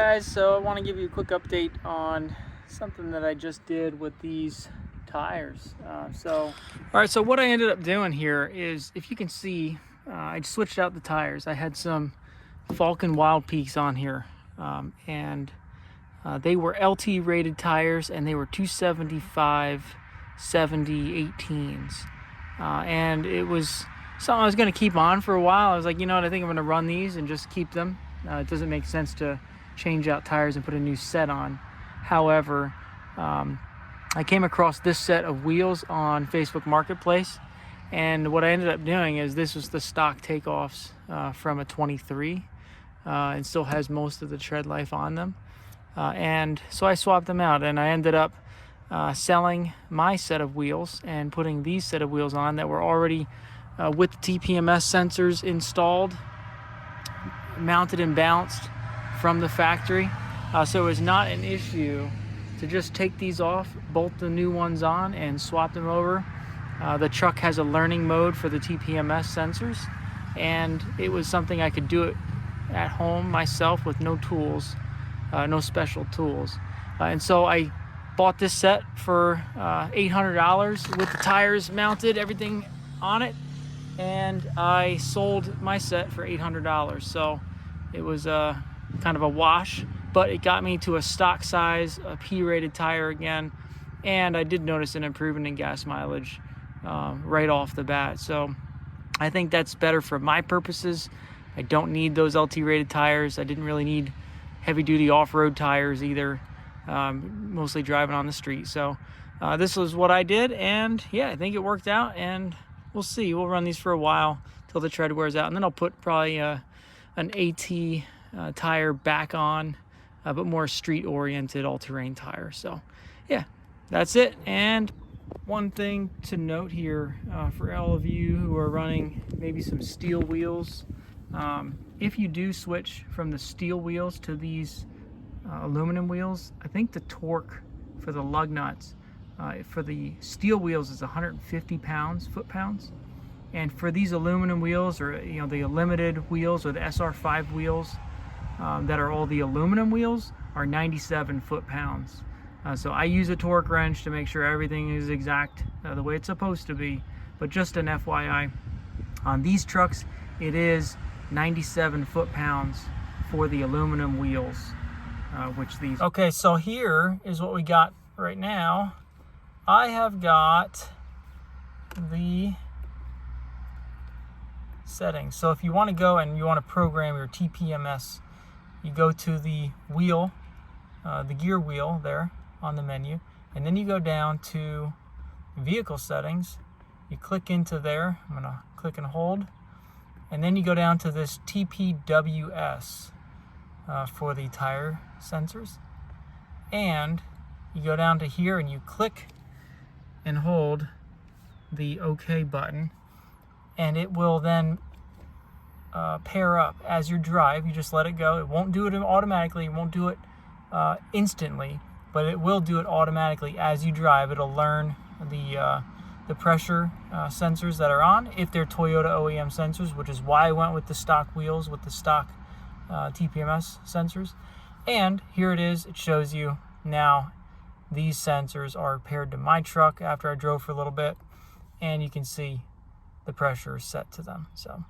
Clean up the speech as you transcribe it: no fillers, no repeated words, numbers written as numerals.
guys, so I want to give you a quick update on something that I just did with these tires. All right, so what I ended up doing here is, if you can see, I switched out the tires. I had some Falcon Wild Peaks on here, and they were LT rated tires, and they were 275 70 18s, and it was something I was going to keep on for a while. I was like, you know what, I think I'm going to run these and just keep them. It doesn't make sense to change out tires and put a new set on. However, I came across this set of wheels on Facebook Marketplace, and what I ended up doing is, this was the stock takeoffs from a 23, and still has most of the tread life on them, and so I swapped them out, and I ended up selling my set of wheels and putting these set of wheels on that were already with TPMS sensors installed, mounted and balanced from the factory. So it was not an issue to just take these off, bolt the new ones on, and swap them over. The truck has a learning mode for the TPMS sensors, and it was something I could do it at home myself with no tools, no special tools. And so I bought this set for $800 with the tires mounted, everything on it, and I sold my set for $800. So it was kind of a wash, but it got me to a stock size, a P-rated tire again, and I did notice an improvement in gas mileage right off the bat. So I think that's better for my purposes. I don't need those LT rated tires. I didn't really need heavy duty off-road tires either, mostly driving on the street. So this was what I did, and yeah, I think it worked out, and we'll see. We'll run these for a while till the tread wears out, and then I'll put probably an AT tire back on, but more street-oriented all-terrain tire. So yeah, that's it. And one thing to note here, for all of you who are running maybe some steel wheels, if you do switch from the steel wheels to these aluminum wheels, I think the torque for the lug nuts for the steel wheels is 150 foot-pounds, and for these aluminum wheels, or the limited wheels, or the SR5 wheels that are all the aluminum wheels, are 97 foot-pounds. So I use a torque wrench to make sure everything is exact the way it's supposed to be. But just an FYI, on these trucks it is 97 foot-pounds for the aluminum wheels, which these. Okay, so here is what we got right now. I have got the settings. So if you want to go and you want to program your TPMS, you go to the wheel, the gear wheel there on the menu, and then you go down to vehicle settings. You click into there. I'm gonna click and hold, and then you go down to this TPWS for the tire sensors, and you go down to here and you click and hold the OK button, and it will then pair up as you drive. You just let it go. It won't do it automatically. It won't do it instantly, but it will do it automatically as you drive. It'll learn the pressure sensors that are on, if they're Toyota OEM sensors, which is why I went with the stock wheels with the stock TPMS sensors. And here it is. It shows you now these sensors are paired to my truck after I drove for a little bit, and you can see the pressure is set to them. So